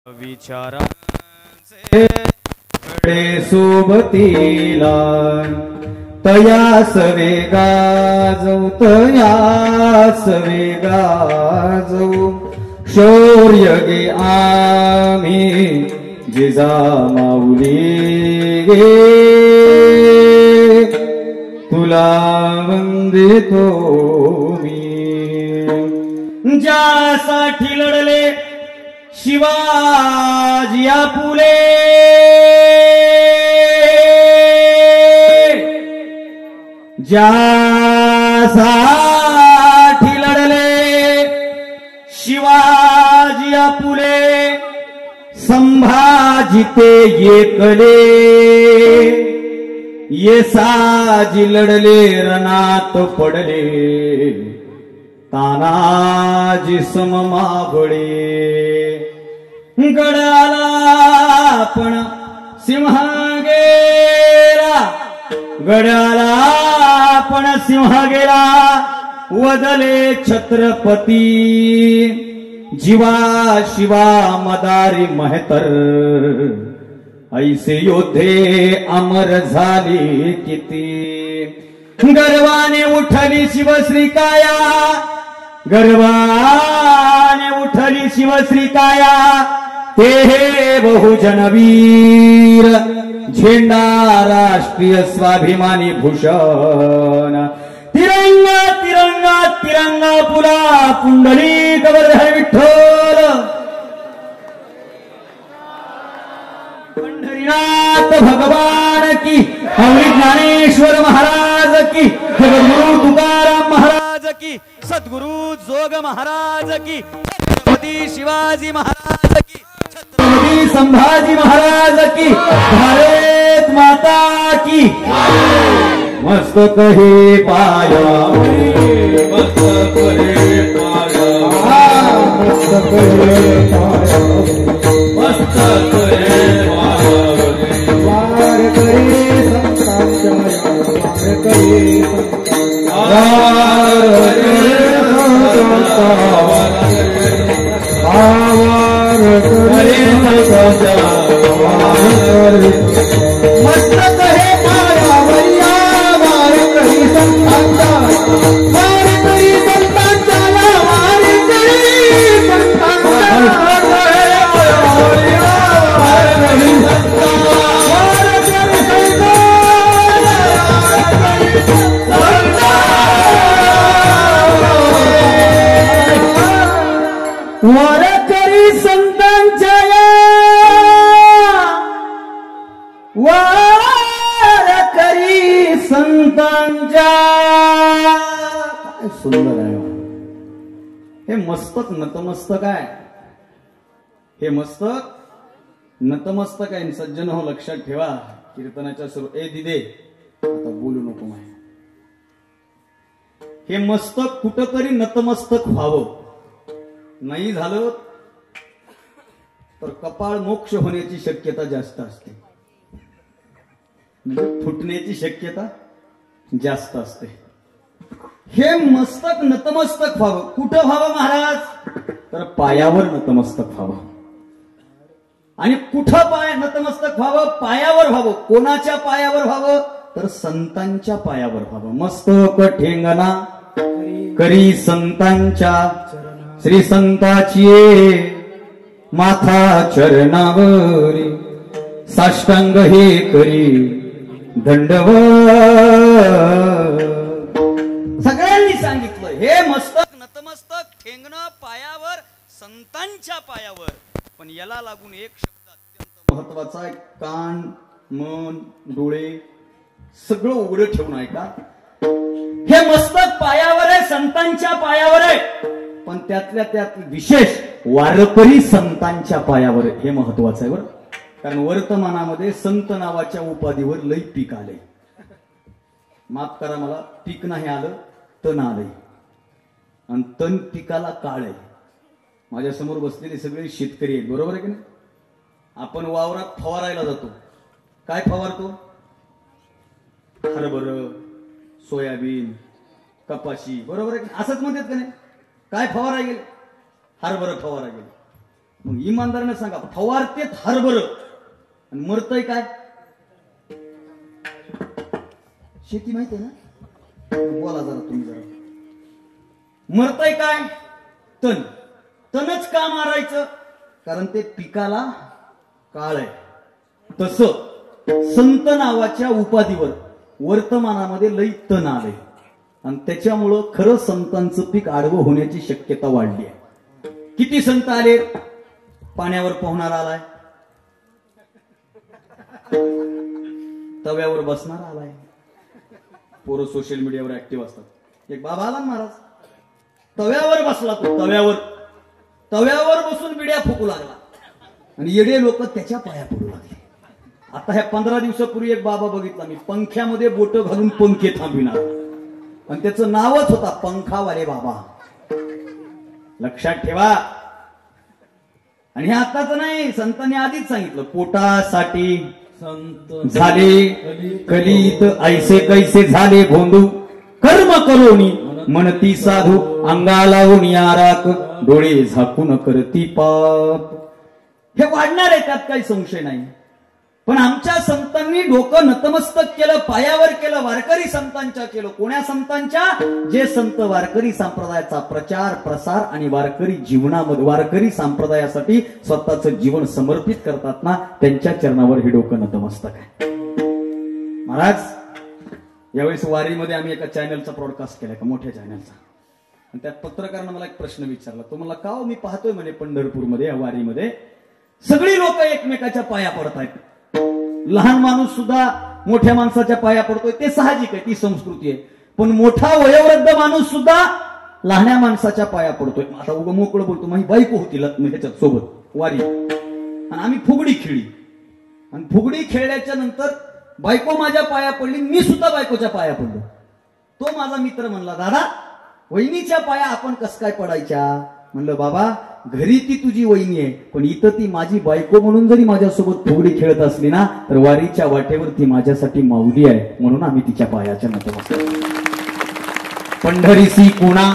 विचारांचे कडे सोबतीला तयास वेगा जाऊ तयास वेगा जाऊ शौर्य गे आम्ही जिजा माऊली गे तुला वंदितो मी ज्यासाठी लढले शिवाजी फुले ज्यासाठी लढले शिवाजी फुले संभाजी ते एकले ये साजी लढले रणात पडले तानाजी सममावळे गडाला पण सिंह गेला गडाला पण सिंह गेला वदले छत्रपती जीवा शिवा मदारी महतर ऐसे योद्धे अमर झाले किती गर्वाने उठली शिवश्री काया गर्वाने उठली शिवश्री काया ते हे बहुजनवीर झेंडा राष्ट्रीय स्वाभिमानी भूषण तिरंगा तिरंगा तिरंगा पुला पुंडली गवर्धर विठ्ठल पंढरीनाथ भगवान की हरी ज्ञानेश्वर महाराज की जगद्गुरु तुकाराम महाराज की सद्गुरु जोग महाराज की छत्रपती शिवाजी महाराज की छत्रपती संभाजी महाराज की भारत माता की मस्तक हे पाया मस्तक हे पाया मस्तक हे पाया मस्तक हे पाया वार करे संतांच्या वार करे मस्तक हे पाया वैया वार करी संतांच्या वार करी संतांच्या वार करी वारकरी संतांच्या वारकरी संतांच्या काय सुंदर आहे हे मस्तक नतमस्तक आहे हे मस्तक नतमस्तक आहे सज्जन हो लक्षात ठेवा कीर्तनाच्या सुरू ए दिदे आता बोलू नको माय हे मस्तक कुठंतरी नतमस्तक व्हावं नाही झालं तर कपाळ मोक्ष होण्याची शक्यता जास्त असते फुटण्याची शक्यता जास्त असते हे मस्तक नतमस्तक व्हावं कुठं व्हावं महाराज तर पायावर नतमस्तक व्हावं आणि कुठं पाय नतमस्तक व्हावं पायावर व्हावं कोणाच्या पायावर व्हावं तर संतांच्या पायावर व्हावं मस्तक ठेंगणा करी संतांच्या श्री संताची माथा चरणावरी साष्टांग हे करी दंडवत सगळ्यांनी सांगितलं हे मस्तक नतमस्तक ठेंगणं पायावर संतांच्या पायावर पण याला लागून एक शब्द अत्यंत महत्वाचा आहे कान मन डोळे सगळं उघडं ठेवून ऐका हे मस्तक पायावर आहे संतांच्या पायावर आहे पण त्यातल्या त्यात विशेष वारकरी संतांच्या पायावर हे महत्वाचं आहे बरं कारण वर्तमानामध्ये संत नावाच्या उपाधीवर लई पीक आले माफ करा मला पीक नाही आलं तण आलंय आणि तण पिकाला काळ आहे माझ्या समोर बसलेले सगळे शेतकरी आहेत बरोबर आहे की नाही आपण वावरात फवारायला जातो काय फवारतो हरभरा सोयाबीन कपाशी बरोबर आहे असंच म्हणतात का नाही काय फवारा गेले हरभरा फवारा गेले मग इमानदारीने सांगा, फवारतेत हरभर आणि मरतय काय? शेती माहिती आहे ना? बोला जरा तुम्ही जरा. मरतय काय? तण. तणच का मारायचं? कारण ते पिकाला काळ आहे. तसं संत नावाच्या उपाधीवर वर्तमानामध्ये लई तण आलंय आणि त्याच्यामुळं खरं संतांचं पीक आडवं होण्याची शक्यता वाढली आहे. किती संत आले? पाण्यावर पोहणारा आलाय, तव्यावर बसणारा आलाय. पोरं सोशल मीडियावर ऍक्टिव्ह असतात. एक बाबा आला महाराज, तव्यावर बसला तो, तव्यावर बसून बिड्या फुकू लागला आणि येडे लोक त्याच्या पाया पडू लागले. आता ह्या 15 दिवसापूर्वी एक बाबा बघितला मी, पंख्यामध्ये बोट घालून पंखे थांबविणार आणि त्याचं नावच होता पंखावाले बाबा. लक्षात ठेवा. आणि हे आताच नाही, संतांनी आधीच सांगितलं, पोटासाठी संत झाले कलित ऐसे कैसे झाले भोंदू, कर्म करोनी म्हणती साधू, अंगाला आराक डोळे झाकून करती पाप. हे वाढणार आहे, त्यात काही संशय नाही. पण आमच्या संतांनी डोकं नतमस्तक केलं, पायावर केलं, वारकरी संतांच्या केलं. कोण्या संतांच्या? जे संत वारकरी संप्रदायाचा प्रचार प्रसार आणि वारकरी जीवनामध्ये वारकरी संप्रदायासाठी स्वतःचं जीवन समर्पित करतात ना, त्यांच्या चरणावर हे डोकं नतमस्तक आहे. महाराज, यावेळेस वारीमध्ये आम्ही एका चॅनलचा ब्रॉडकास्ट केला, एका मोठ्या चॅनलचा. आणि त्यात पत्रकारानं मला एक प्रश्न विचारला. तो मला, का हो मी पाहतोय म्हणे पंढरपूरमध्ये या वारीमध्ये सगळी लोक एकमेकाच्या पाया पडतायत, लहान माणूस सुद्धा मोठ्या माणसाच्या पाया पडतोय, ते साहजिक आहे, ती संस्कृती आहे. पण मोठा वयोवृद्ध माणूस सुद्धा लहान्या माणसाच्या पाया पडतोय. आता उगं मोकळं बोलतो. माझी बायको होती ह्याच्यात सोबत वारी, आणि आम्ही फुगडी खेळली आणि फुगडी खेळल्याच्या नंतर बायको माझ्या पाया पडली, मी सुद्धा बायकोच्या पाया पडलो. तो माझा मित्र म्हणला, दादा वहिनीच्या पाया आपण कस काय पडायच्या? म्हणलं, बाबा घरी ती तुझी वहिनी आहे, पण इथं ती माझी बायको म्हणून जरी माझ्यासोबत फुगडी खेळत असली ना, तर वारीच्या वाटेवर ती माझ्यासाठी माऊली आहे, म्हणून आम्ही तिच्या पायाच्या नतमस्तक. पंढरीसी कुणा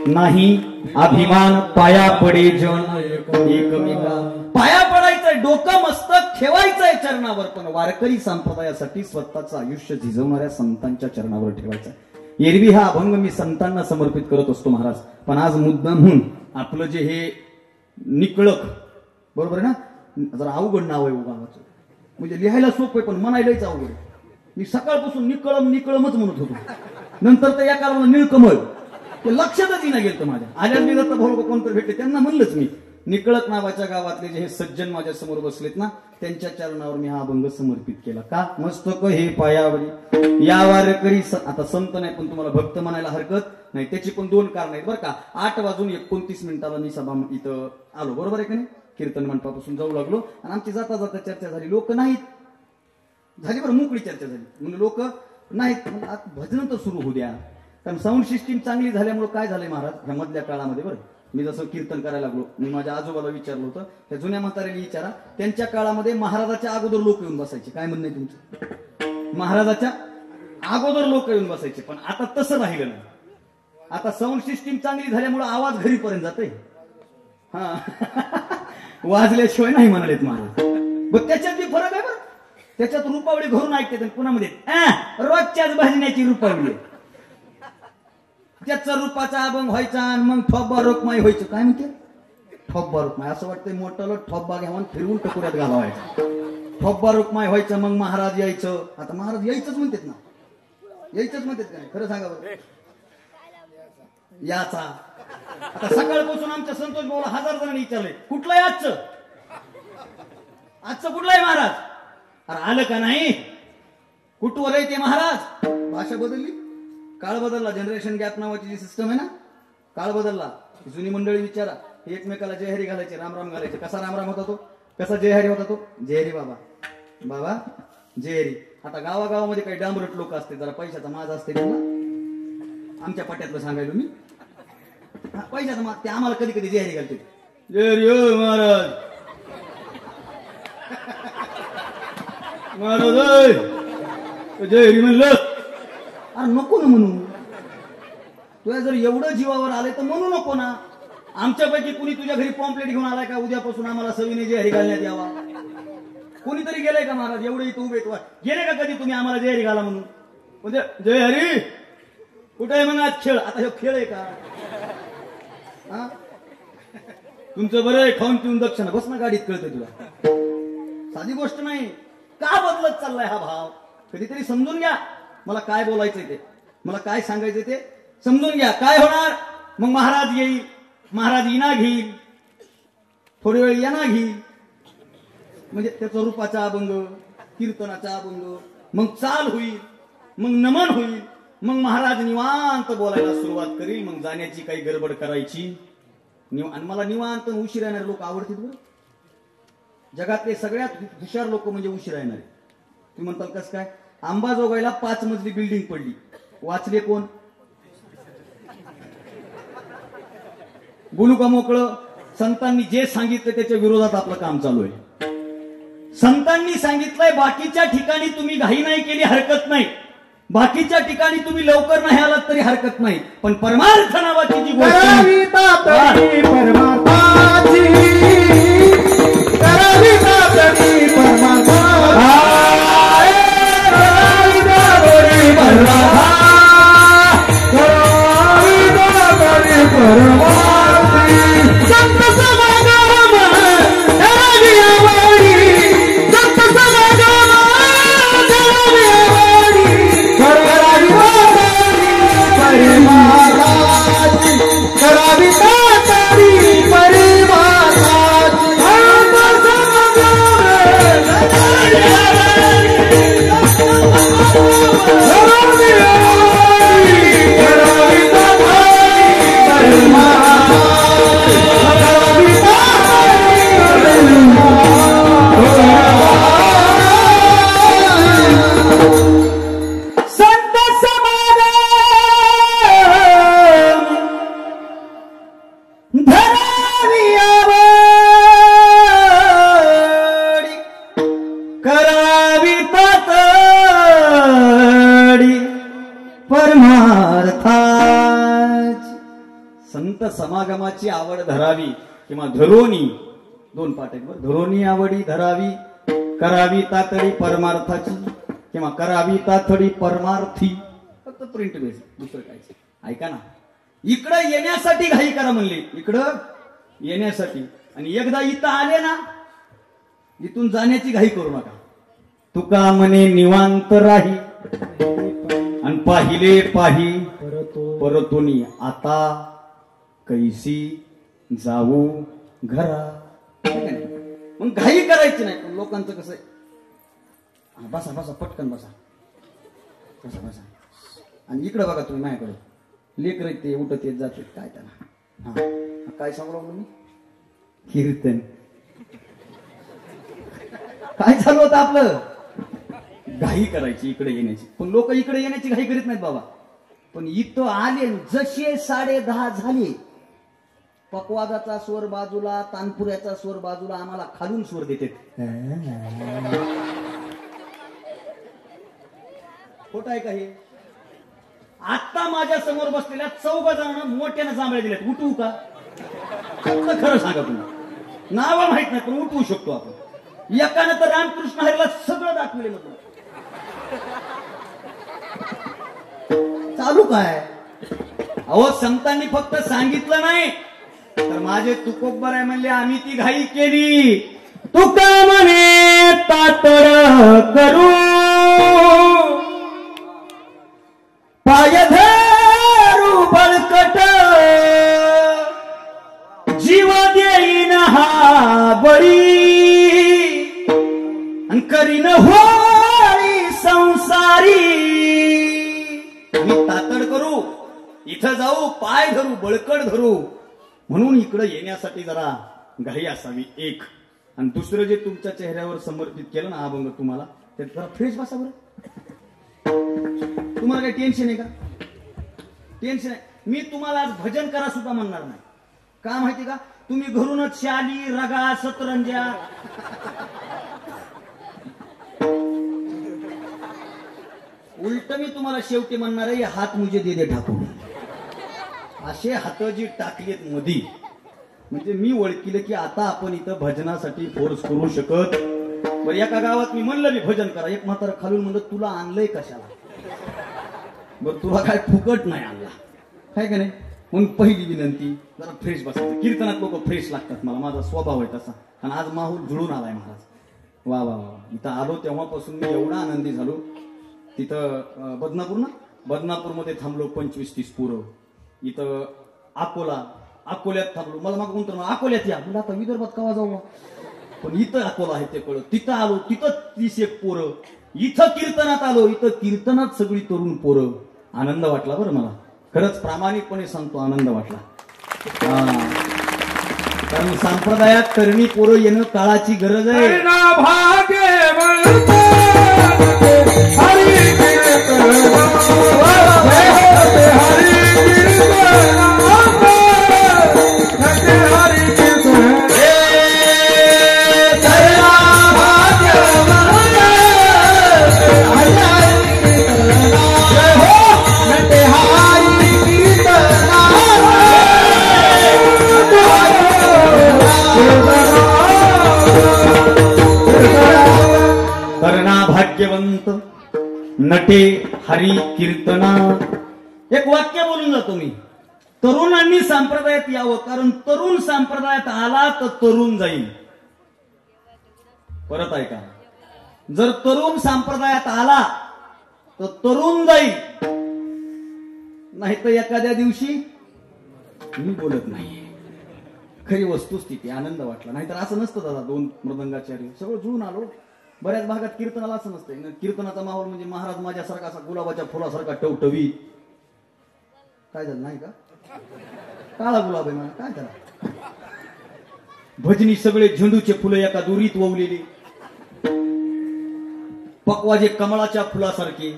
नाही अभिमान, पाया पडे जन एकमेका. पाया पडायचंय, डोकं मस्तक ठेवायचंय चरणावर, पण वारकरी संप्रदायासाठी स्वतःचं आयुष्य झिजवणाऱ्या संतांच्या चरणावर ठेवायचंय. एरवी हा अभंग मी संतांना समर्पित करत असतो महाराज, पण आज मुद्दाम म्हणून आपलं जे हे निकळक, बरोबर आहे ना, जरा अवघड नाव आहे उगाच, म्हणजे लिहायला सोपं आहे पण म्हणायलाच अवघड आहे. मी सकाळपासून निकळमच म्हणत होतो, नंतर तर एका निळकमळ, ते लक्षातच येणं गेलं माझ्या. आल्यावर मी दत्त भाऊ कोणतरी भेटले, त्यांना म्हणलंच मी, निकळक नावाच्या गावातले जे हे सज्जन माझ्या समोर बसलेत ना, त्यांच्या चरणावर मी हा अभंग समर्पित केला. का? मस्तक हे पायावरी या वारकरी. आता संत नाही पण तुम्हाला भक्त म्हणायला हरकत नाही. त्याची पण 2 कारण आहेत बरं का. 8:29 मी सभा इथं आलो, बरोबर आहे का नाही? कीर्तन मंडपापासून जाऊ लागलो आणि आमची जाता जाता चर्चा झाली. लोक नाहीत झाली, बरं मोकळी चर्चा झाली. म्हणजे लोक नाहीत, भजन तर सुरू होऊ द्या. कारण साऊंड सिस्टीम चांगली झाल्यामुळे काय झालंय महाराज, ह्या मधल्या काळामध्ये, बरं मी जसं कीर्तन करायला लागलो, मी माझ्या आजोबाला विचारलं होतं, त्या जुन्या म्हाताऱ्याने विचारा, त्यांच्या काळामध्ये महाराजाच्या अगोदर लोक येऊन बसायचे. काय म्हणणं आहे तुमचं? महाराजाच्या अगोदर लोक येऊन बसायचे, पण आता तसं राहिलं नाही. आता साऊंड सिस्टीम चांगली झाल्यामुळे आवाज घरीपर्यंत जाते, हा वाजल्याशिवाय नाही म्हणालेत महाराज. बघ त्याच्यात बी फरक आहे बरं. त्याच्यात रुपावळी घरून ऐकते, पुण्यामध्ये रोजच्याच भजण्याची रुपावळी, त्याचा रूपाचा अभंग व्हायचा आणि मग ठोब्बा रोकमाई व्हायचं. काय म्हणते ठोब्बा रोकमाई? असं वाटतंय मोठं ठोब्बा घ्यावं फिरवून टकुऱ्यात घालवायचं. ठोब्बा रोकमाई व्हायचं, मग महाराज यायचं. आता महाराज यायचंच म्हणतात ना, यायचंच म्हणतात का? खरं सांगा बरं. याचा आता सकाळपासून आमच्या संतोष भाऊला 1000 जणांनी विचारले, कुठलं आहे आजचं? आजचं कुठलं आहे महाराज? अरे आलं का नाही? कुठवर आहे ते महाराज? भाषा बदलली, काळ बदलला, जनरेशन गॅप नावाची जी सिस्टम आहे ना, काळ बदलला. जुनी मंडळी विचारा, एकमेकाला जयहरी घालायचे, रामराम घालायचे. कसा रामराम होता तो? कसा जयहरी होता तो? जयहरी बाबा, बाबा जयहरी. आता गावागावामध्ये काही डांबरट लोक असते, जरा पैशाचा माज असते त्यांना. आमच्या पट्यातलं सांगायलो मी, पैशाचा माज, ते आम्हाला कधी कधी जयहरी घालते. जयहरी हो महाराज, महाराज जयहरी म्हणलं. अरे नको ना म्हणू, तुला जर एवढं जीवावर आले तर म्हणू नको ना. आमच्यापैकी कुणी तुझ्या घरी पॉम्पलेट घेऊन आलाय का उद्यापासून आम्हाला सविने जय हरी घालण्यात यावा? कोणीतरी गेलंय का महाराज? एवढे इथं उभे गेले का कधी तुम्ही आम्हाला जय हरी घाला म्हणून? म्हणजे जय हरी कुठे आहे मग आज खेळ? आता हे खेळ आहे का? तुमचं बरं आहे, खाऊन पिऊन दक्षिणा बस ना गाडीत, कळतं तुला? साधी गोष्ट नाही. का बदलत चाललाय हा भाव? कधीतरी समजून घ्या. मला काय बोलायचंय ते, मला काय सांगायचंय ते समजून घ्या. काय होणार मग? महाराज येईल, महाराज इना घेईल, थोडी वेळ येना घेईल, म्हणजे त्याचा रूपाचा अभंग, कीर्तनाचा अभंग, मग चाल होईल, मग नमन होईल, मग महाराज निवांत बोलायला सुरुवात करील. मग जाण्याची काही गडबड करायची आणि मला निवांत उशीर येणारे लोक आवडतील बरं. जगातले सगळ्यात हुशार लोक म्हणजे उशीर येणारे. तुम्ही म्हणताल कसं काय? अंबाजोगाईला 5 मजली बिल्डिंग पडली, वाचले कोण? बोलू का मोकळं? संतांनी जे सांगितलं त्याच्या विरोधात आपलं काम चालू आहे. संतांनी सांगितलंय बाकीच्या ठिकाणी तुम्ही घाई नाही केली हरकत नाही, बाकीच्या ठिकाणी तुम्ही लवकर नाही आलात तरी हरकत नाही, पण परमार्थ नावाची जी गोष्ट समागमाची आवड धरावी किंवा धरोनी, 2 पाठ आहेत बरं. धरोनी आवडी धरावी, करावी तातडी परमार्थाची किंवा करावी तातडी परमार्थी. फक्त प्रिंट बेस, दुसरं काहीच. ऐका ना, इकडं येण्यासाठी घाई करा म्हणले, इकडं येण्यासाठी. आणि एकदा इथं आले ना, इथून जाण्याची घाई करू नका. तुका म्हणे निवांत राही आणि पाहिले पाही परतोनी आता कैसी जाऊ घरा. मग घाई करायची नाही. लोकांचं कसं आहे, बसा बसा पटकन बसा बसा बसा. आणि इकडे बघा तुम्ही माझ्याकडे, लेकर ते उठत येत जाते काय त्यांना. हा काय सांगू लागलो मी? कीर्तन काय चालू होतं आपलं? घाई करायची इकडे येण्याची. पण लोक इकडे येण्याची घाई करीत नाहीत बाबा. पण इथं आले, जसे 10:30 झाले, पकवादाचा स्वर बाजूला, तानपुऱ्याचा स्वर बाजूला, आम्हाला खालून स्वर देते. खोट आहे का हे? आता माझ्या समोर बसलेल्या 4 जणांना मोठ्यानं जांभळ्या दिल्यात. उठवू का? खरं सांगा तुम्ही, नाव माहित नाही पण उठवू शकतो आपण. एकानं तर रामकृष्ण हरीला सगळं दाखवले. म्हटलं चालू काय? अहो संतांनी फक्त सांगितलं नाही तर माझे तुकोबर आहे म्हणले, आम्ही ती घाई केली. तुका म्हणे तातड करू पाय धरू बळकट, जीव देईन हा बळी आणि करीन होळी संसारी. मी तातड करू, इथं जाऊ, पाय धरू, बळकट धरू, म्हणून इकडे येण्यासाठी जरा घाई असावी एक. आणि दुसरं जे तुमच्या चेहऱ्यावर समर्पित केलं ना अभंग तुम्हाला, ते जरा फ्रेश बसा बरं. तुम्हाला काही टेन्शन आहे का? टेन्शन आहे. मी तुम्हाला आज भजन करा सुद्धा म्हणणार नाही. का माहिती का? तुम्ही घरूनच शाली, रगा, सतरंजा, उलट मी तुम्हाला शेवटी म्हणणार आहे, हात मुझे दे दे ठाकूर. असे हात जी टाकलेत मधी, म्हणजे मी ओळखीलं की आता आपण इथं भजनासाठी फोर्स करू शकत. बरं एका गावात मी म्हणलं मी भजन करा, एक म्हातारा खालून म्हणलं तुला आणलंय कशाला? बरं तुला काय फुकट नाही आणला काय का नाही. म्हणून पहिली विनंती जरा फ्रेश बसायचं. कीर्तनात लोक फ्रेश लागतात, मला माझा स्वभाव आहे तसा. आणि आज माहोल जुळून आलाय महाराज. वा वा वा. इथं आलो तेव्हापासून मी एवढा आनंदी झालो. तिथं बदनापूरमध्ये थांबलो 25-30 पोरं. इथं अकोल्यात थांबलो. मला मागून तर अकोल्यात या म्हणजे आता विदर्भात कवा जाऊ, पण इथं अकोला आहे ते कळत. तिथं आलो तिथं 30 पोरं. इथं कीर्तनात आलो, इथं कीर्तनात सगळी तरुण पोरं. आनंद वाटला बरं मला, खरंच प्रामाणिकपणे सांगतो आनंद वाटला. कारण संप्रदायात तरणी पोरं येणं काळाची गरज आहे. भाग्यवंत नटे हरी कीर्तना. एक वाक्य बोलून जातो मी. तरुणांनी संप्रदायात यावं, कारण तरुण संप्रदायात आला तर तरुण जाईल. परत ऐका, जर तरुण संप्रदायात आला तर तरुण जाईल, नाही तर एखाद्या दिवशी मी बोलत नाही. खरी वस्तुस्थिती. आनंद वाटला. नाहीतर असं नसतं दादा. 2 मृदंगाचार्य सगळं जुळून आलो. बऱ्याच भागात कीर्तनाला असं नसतं. कीर्तनाचा माहोल म्हणजे महाराज माझ्यासारखा असा गुलाबाच्या फुलासारखा टवटवी. काय झालं नाही का? काळा गुलाब आहे मला, काय झालं? भजनी सगळे झेंडूचे फुलं एका दोरीत ववलेली, पकवाजे कमळाच्या फुलासारखे,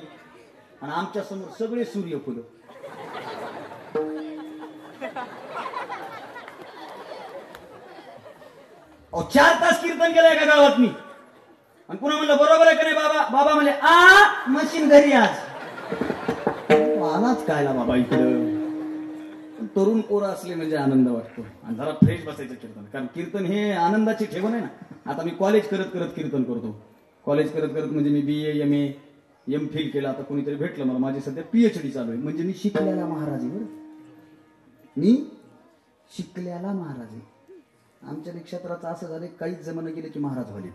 आणि आमच्या समोर सगळे सूर्यफुलं. अहो 4 तास कीर्तन केलं एका गावात मी. आणि पुन्हा म्हणलं बरोबर आहे का नाही बाबा? बाबा म्हणले मशीन घरी आज. आलाच कायला बाबा इकडं. तरुण पोरं असले म्हणजे आनंद वाटतो. आणि जरा फ्रेश बसायचं कीर्तन. कारण कीर्तन हे आनंदाची ठेवण आहे ना. आता मी कॉलेज करत करत कीर्तन करतो. कॉलेज करत करत म्हणजे मी BA MA MPhil केलं. आता कोणीतरी भेटलं मला, माझी सध्या PhD चालू आहे. म्हणजे मी शिकलेला महाराज आहे. मी शिकलेला महाराज आहे. आमच्या नक्षत्राचं असं झालं, काहीच जमानं गेले की महाराज झाले.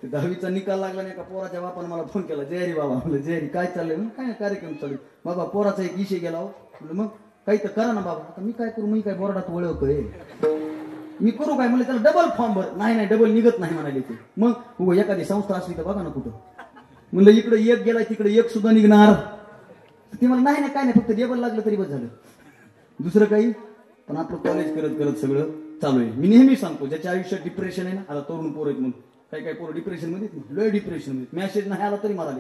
10वीचा निकाल लागला नाही का, पोराच्या बापानं मला फोन केला, जयरी बाबा. म्हणलं जयरी काय चाललंय? काय कार्यक्रम चालू? बाबा पोराचा एक विषय गेला. म्हणलं मग काही तर करा ना बाबा. आता मी काय करू? मी काय बोर्डात वळवतोय? मी करू काय? म्हणलं त्याला डबल फॉर्म भर. नाही डबल निघत नाही म्हणाले ते. मग एखादी संस्था असली तर बघा ना कुठं. म्हणलं इकडे एक गेलाय तिकडे एक सुद्धा निघणार. ते मला नाही काय नाही, फक्त डबल लागलं तरी बस झालं, दुसरं काही. पण आपलं कॉलेज करत करत सगळं चालू आहे. मी नेहमी सांगतो, ज्याच्या आयुष्यात डिप्रेशन आहे ना, आता तरुण पोरं आहेत म्हणून, काही पोरं डिप्रेशन मध्ये, लय डिप्रेशन मध्ये, मेसेज नाही आला तरी मला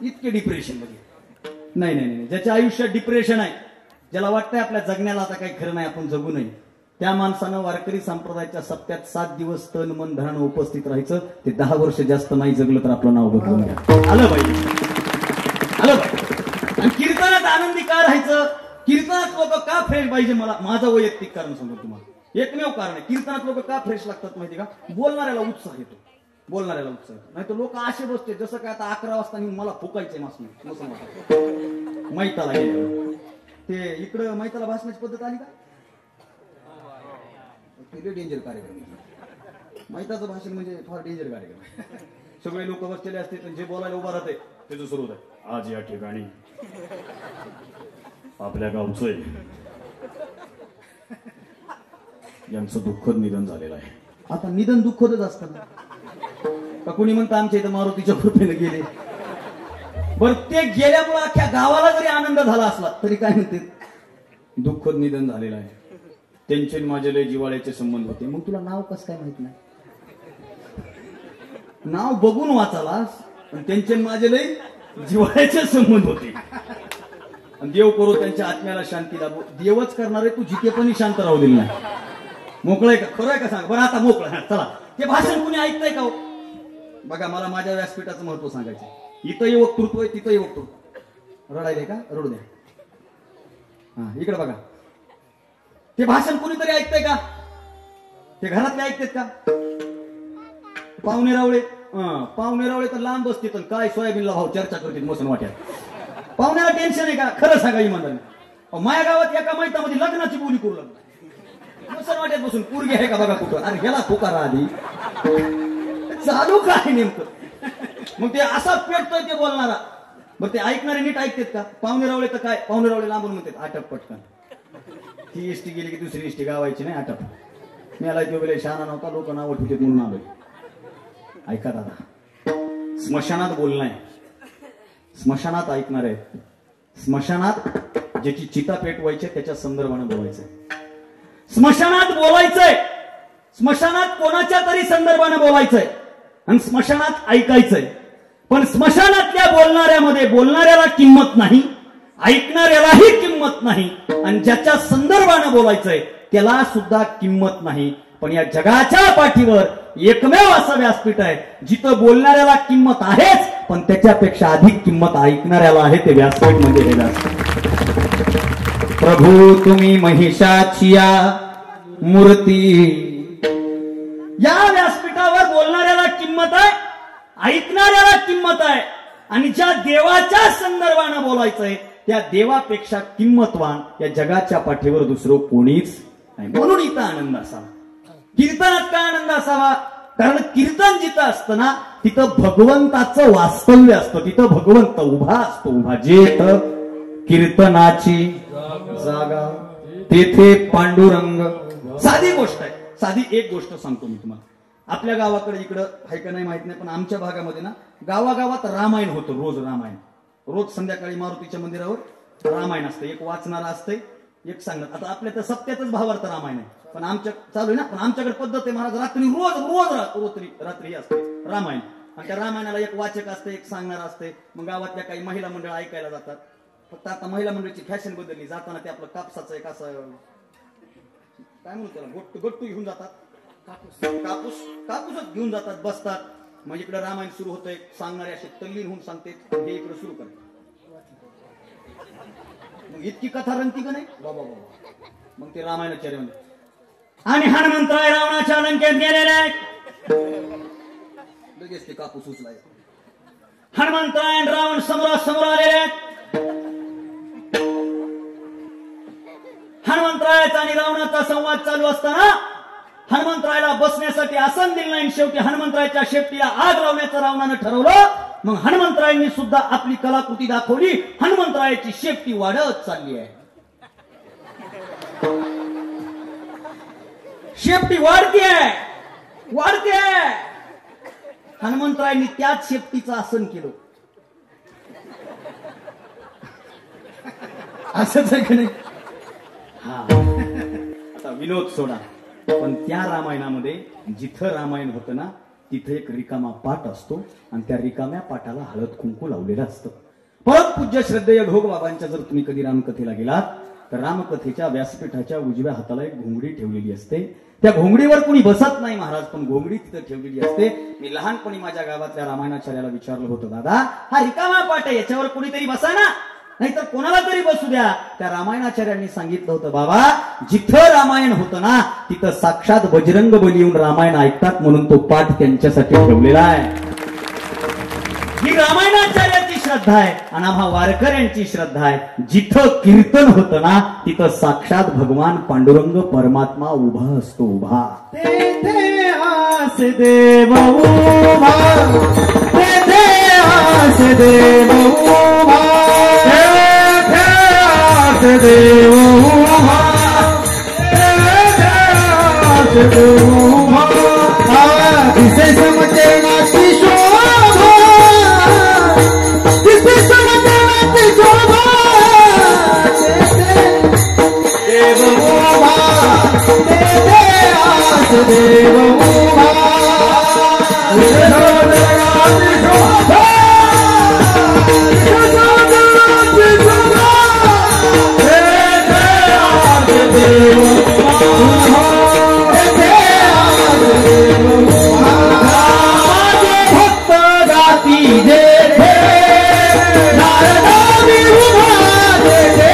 इतके डिप्रेशन मध्ये. नाही, ज्याच्या आयुष्यात डिप्रेशन आहे, ज्याला वाटतंय आपल्या जगण्याला आता काही खरं नाही, आपण जगू नये, त्या माणसानं वारकरी संप्रदायाच्या सप्त्यात 7 दिवस तन मन धनानं उपस्थित राहायचं. ते 10 वर्ष जास्त नाही जगलं तर आपलं नाव बदलून घ्या. आलं पाहिजे. आणि कीर्तनात आनंदी का राहायचं? कीर्तनात लोक का फ्रेश पाहिजे? मला माझं वैयक्तिक कारण सांगतो तुम्हाला. एकमेव कारण आहे. कीर्तनात लोक का फ्रेश लागतात माहिती का? बोलणाऱ्याला उत्साह येतो. नाही तर लोक असे बसते जसं काय आता 11 वाजता मला फुकायचे मैताला गेल्यावर. ते इकडं मैताला भाषणाची पद्धत आली का? डेंजर कार्यक्रम. मैताचं भाषण म्हणजे फार डेंजर कार्यक्रम. सगळे लोक बसलेले असते, जे बोलायला उभा राहते त्याचं सुरू होत. आज या ठिकाणी आपल्या गावचं यांचं दुःखद निधन झालेलं आहे. आता निधन दुःखदच असतं का? कोणी म्हणतं आमच्या इथं मारुतीच्या कृपेने गेले. बरं, ते गेल्यामुळे अख्ख्या गावाला जरी आनंद झाला असला तरी काय म्हणते, दुःखद निधन झालेलं आहे. त्यांचे माझे लय जिव्हाळ्याचे संबंध होते. मग तुला नाव कसं काय माहित नाही? नाव बघून वाचालास, पण त्यांचे माझे लय जिव्हाळ्याचे संबंध होते. देव करो त्यांच्या आत्म्याला शांती लाभो. देवच करणार आहे, तू जिथे पण शांत राहू दिल नाही. मोकळं आहे का? खरं आहे का? सांग बरं. आता मोकळं. चला, ते भाषण कुणी ऐकतंय का? बघा, मला माझ्या व्यासपीठाचं महत्व सांगायचं. इथंही वक्तृत्व आहे, तिथंही वक्तृत्व. रडायले का? रडू द्या. हा इकडे बघा, ते भाषण कुणीतरी ऐकतंय का? ते घरातले ऐकतात का? पाहुणे रावळे तर लांब बसते, तर काय सोयाबीनला भाव चर्चा करतील मोसन वाट्यात. पाहुण्याला टेन्शन आहे का? खरं सांगा इमानदारी. माझ्या गावात एका मैतामध्ये लग्नाची बोली करू लागली, मोसन वाट्यात बसून. पोरगी आहे का बघा कुठं? अरे गेला फुकारा आधी चालू काय नेमकं? मग ते असा पेटतोय ते बोलणारा. बरं ते ऐकणारे नीट ऐकतात का? पाहुणे रावळे तर काय, पाहुणे रावळे लांबून म्हणतात आटप पटकन. ती एसटी गेली की दुसरी एसटी गावायची नाही, आटप. मी आला तो वेळेला शहाणा नव्हता, लोक नाव ठेवतात म्हणून आलोय. ऐका दादा, स्मशानात बोलणं, स्मशानात ऐकणार आहे, स्मशानात ज्याची चिता पेटवायची त्याच्या संदर्भानं बोलायचंय, स्मशानात बोलायचंय, स्मशानात कोणाच्या तरी संदर्भानं बोलायचंय आणि स्मशानात ऐकायचंय. पण स्मशानातल्या बोलणाऱ्यामध्ये बोलणाऱ्याला किंमत नाही, ऐकणाऱ्यालाही किंमत नाही, आणि ज्याच्या संदर्भानं बोलायचंय त्याला सुद्धा किंमत नाही. पण या जगाच्या पाठीवर एकमेव असं व्यासपीठ आहे जिथं बोलणाऱ्याला किंमत आहेच, पण त्याच्यापेक्षा अधिक किंमत ऐकणाऱ्याला आहे. ते व्यासपीठ म्हणजे हे व्यासपीठ. प्रभू तुम्ही महिषाची मूर्ती. या व्यासपीठावर बोलणाऱ्याला किंमत आहे, ऐकणाऱ्याला किंमत आहे, आणि ज्या देवाच्या संदर्भानं बोलायचंय त्या देवापेक्षा किंमतवान या जगाच्या पाठीवर दुसरं कोणीच नाही. म्हणून इथं आनंद असावा. कीर्तनात का आनंद असावा? कारण कीर्तन जिथं असतं ना तिथं भगवंताचं वास्तव्य असतं, तिथं भगवंत उभा असतो. उभा जेथ कीर्तनाची जागा तेथे पांडुरंग. साधी गोष्ट आहे, साधी एक गोष्ट सांगतो मी तुम्हाला. आपल्या गावाकडे इकडं आहे का नाही माहित नाही, पण आमच्या भागामध्ये ना गावागावात रामायण होतं. रोज रामायण, रोज संध्याकाळी मारुतीच्या मंदिरावर रामायण असतं. एक वाचणारा असतंय, एक सांगत. आता आपल्या तर सत्यातच भावार्थ रामायण आहे, पण आमच्या चालू आहे ना, पण आमच्याकडे पद्धत आहे महाराज रात्री रोज रात्री असते रामायण. आणि त्या रामायणाला एक वाचक असते, एक सांगणार असते. मग गावातल्या काही महिला मंडळ ऐकायला जातात. फक्त आता महिला मंडळाची फॅशन बदलली. जाताना ते आपलं कापसाचं एक असं काय म्हणू त्याला गट्टू घेऊन जातात, कापूसच घेऊन जातात, बसतात. मग इकडे रामायण सुरू होतंय, सांगणारे असे तल्लीन होऊन सांगते, हे इकडे सुरू करते. मग इतकी कथा रंगती का नाही बाबा बाबा. मग ते रामायणाचार्य म्हणते, आणि हनुमंतराय रावणाच्या लंकेत गेलेले. लगेच ते कापूस उचलाय. हनुमंतराय आणि रावण समोरासमोर आलेले. हनुमंतरायाचा आणि रावणाचा संवाद चालू असताना हनुमंतरायाला बसण्यासाठी आसन दिलं नाही. शेवटी हनुमंतरायाच्या शेपटीला आग लावण्याचं रावणानं ठरवलं. मग हनुमंतरायांनी सुद्धा आपली कलाकृती दाखवली. हनुमंतरायाची शेपटी वाढत चालली आहे, शेपटी वाढतीये. हनुमंतरायांनी त्याच शेपटीचं आसन केलं. असंच आहे का नाही? हा, आता विनोद सोडा, पण त्या रामायणामध्ये जिथं रामायण होतं ना तिथे एक रिकामा पाट असतो, आणि त्या रिकाम्या पाटाला हळद कुंकू लावलेलं असतं. परत पूज्य श्रद्धेय ढोग बाबांच्या जर तुम्ही कधी रामकथेला गेलात तर रामकथेच्या व्यासपीठाच्या उजव्या हाताला एक घोंगडी ठेवलेली असते. त्या घोंगडीवर कोणी बसत नाही महाराज, पण घोंगडी तिथं ठेवलेली असते. मी लहानपणी माझ्या गावातल्या रामायणाचार्याला विचारलं होतं, दादा हा रिकामा पाट आहे, याच्यावर कोणीतरी बसा ना, नाहीतर कोणाला तरी बसू द्या. त्या रामायणाचार्यांनी सांगितलं होतं, बाबा जिथं रामायण होतं ना तिथं साक्षात बजरंग बली येऊन रामायण ऐकतात, म्हणून तो पाठ त्यांच्यासाठी ठेवलेला आहे. ही रामायणाचार्याची श्रद्धा आहे आणि आम्हा वारकऱ्यांची श्रद्धा आहे. जिथं कीर्तन होतं ना तिथं साक्षात भगवान पांडुरंग परमात्मा उभा असतो. उभा तेथे आस देव उभा, तेथे आस देव उभा, तेथे आस देव उभा, तेथे आस देव उभा. दिसे समते नाची शोभा, दिसे समते नाची शोभा, देव उभा, तेथे आस देव उभा, दिसे समते नाची शोभा, दिसे समते नाची शोभा, तेथे आस देव उभा, तेथे आस देव उभा. भक्त गाती जेथे नारदावी उभा, तेथे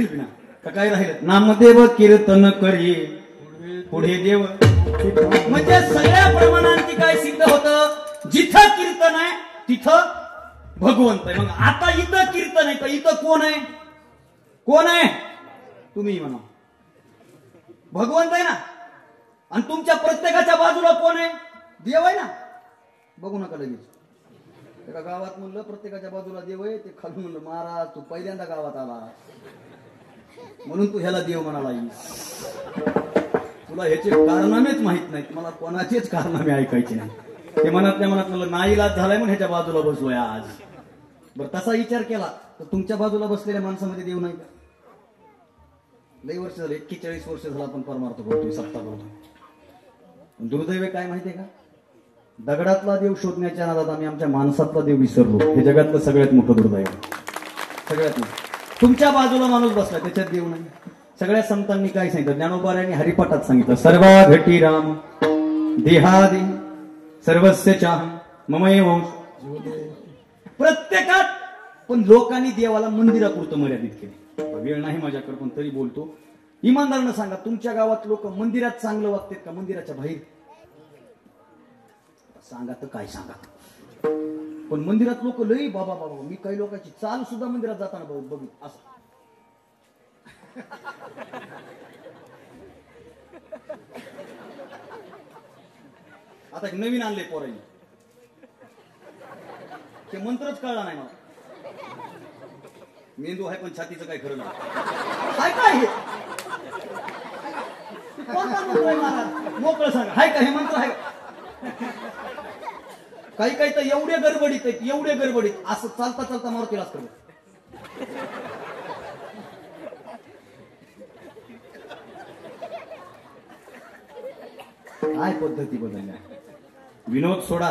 बिना का काय राहिलं नामदेव कीर्तन करी पुढे देव म्हणजे सगळ्या प्रमाणांती काय सिद्ध होतं जिथं कीर्तन आहे तिथं भगवंत आहे. मग आता इथं कीर्तन आहे तर इथं कोण आहे कोण आहे तुम्ही म्हणा भगवंत आहे ना आणि तुमच्या प्रत्येकाच्या बाजूला कोण आहे देव आहे ना. बघू नका लगेच एका गावात म्हणलं प्रत्येकाच्या बाजूला देव आहे ते खाली म्हणलं महाराज तू पहिल्यांदा गावात आला म्हणून तू ह्याला देव म्हणाला तुला ह्याचे कारनामेच माहित नाहीत मला कोणाचेच कारनामे ऐकायचे नाही. ते मनातल्या मनात म्हणलं नाईलाज झालाय म्हणून ह्याच्या बाजूला बसलोय आज. बरं तसा विचार केला तर तुमच्या बाजूला बसलेल्या माणसामध्ये देव नाही का. लई वर्ष झाले 41 वर्ष झाला आपण परमार्थ करतोय सप्ताह करतोय. दुर्दैव काय माहितीये का दगडातला देव शोधण्याच्या नादात आम्ही आमच्या माणसातला देव विसरलो. हे जगातलं सगळ्यात मोठं दुर्दैव सगळ्यात मोठं. तुमच्या बाजूला माणूस बसला त्याच्यात देव नाही. सगळ्या संतांनी काय सांगितलं ज्ञानोबारायांनी हरिपाठात सांगितलं सर्वा घटी राम देहादे सर्वस्य चाहं ममैव प्रत्येकात. पण लोकांनी देवाला मंदिरापुरतं मर्यादित केले. वेळ नाही माझ्याकडे पण तरी बोलतो. इमानदारीनं सांगा तुमच्या गावात लोक मंदिरात चांगलं वागतात का मंदिराच्या बाहेर सांगा तर काय सांगा. पण मंदिरात लोक लई बाबा बाबा मी काही लोकांची चाल सुद्धा मंदिरात जाताना बघित असं आता नवीन आणले पोरांनी ते मंत्रच कळला नाही मला. मेंदू आहे पण छातीचं काय खरं नाही काय कोणता मंत्र आहे महाराज मोकळं सांगा हाय का हे मंत्र आहे काही काही तर एवढे गडबडीत आहेत एवढे गडबडीत असं चालता चालता मारुतीलाच करत. काय पद्धती बदलल्या. विनोद सोडा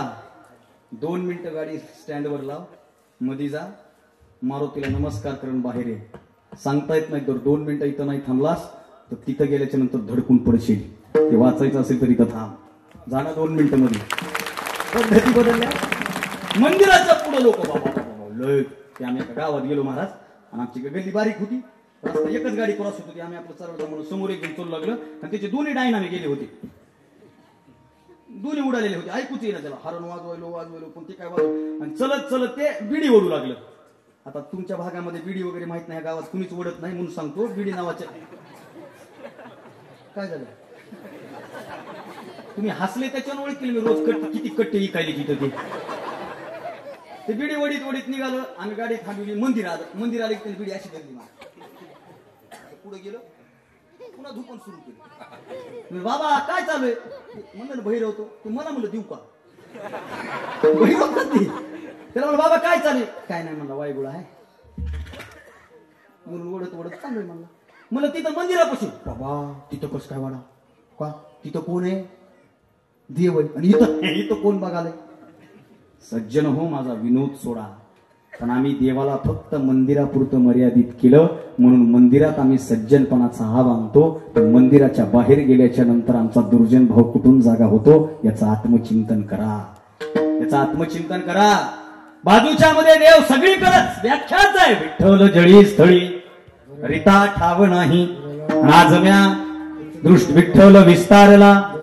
2 मिनिटं गाडी स्टँडवर लाव मधी जा मारुतीला नमस्कार करून बाहेर ये. सांगता येत नाही तर 2 मिनिटं इथं नाही थांबलास तर तिथं गेल्याच्या नंतर धडकून पडशील. ते वाचायचं असेल तर इथं थांब जाणं 2 मिनिटं मध्ये. पद्धती बदलल्या. मंदिराच्या पुढे लोक बाबा लय ते आम्ही एका गावात गेलो महाराज आणि आमची गल्ली बारीक होती रस्ता एकच गाडी क्रॉस होत होती. आम्ही आपलं सरळ म्हणून समोर एक चोल लागलं आणि त्याचे दोन्ही डायनामे गेले होते दोन्ही उडालेले होते. ऐकूच येईना त्याला हरण वाजवायलो पण ते काय वाजव आणि चलत चलत ते बिडी ओढू लागलं. आता तुमच्या भागामध्ये बिडी वगैरे माहित नाही गावात कुणीच ओढत नाही म्हणून सांगतो बिडी नावाच्या काय झालं तुम्ही हसले त्याच्यानं ओळखील मी रोज किती कट्टे इकायले तिथं ते बिडी वडीत वडीत निघालं आम्ही गाडी थांबवली मंदिर आले की बिडी अशी धरली पुढे गेलो पुन्हा धुपण सुरू केलं. बाबा काय चालू आहे म्हणलं बहिर होतो तू मला म्हणलं देऊ का बहिर त्याला म्हणलं बाबा काय चालू काय नाही म्हणलं वायगुळा आहे म्हणून ओढत ओढत चालू आहे म्हणलं. म्हणलं तिथं मंदिरापासून बाबा तिथं कसं काय वाडा का तिथं कोण आहे देव आहे आणि इथं कोण बघालय. सज्जन हो माझा विनोद सोडा पण आम्ही देवाला फक्त मंदिरापुरतं मर्यादित केलं म्हणून मंदिरात आम्ही सज्जनपणाचा हाव आणतो पण मंदिराच्या बाहेर गेल्याच्या नंतर आमचा दुर्जन भाव कुठून जागा होतो याचं आत्मचिंतन करा. याचं आत्मचिंतन करा. बाजूच्या मध्ये देव सगळीकडेच व्याख्याच आहे विठ्ठल जळी स्थळी रिता ठाव नाही नाजम्या दृष्ट विठ्ठल विस्तारला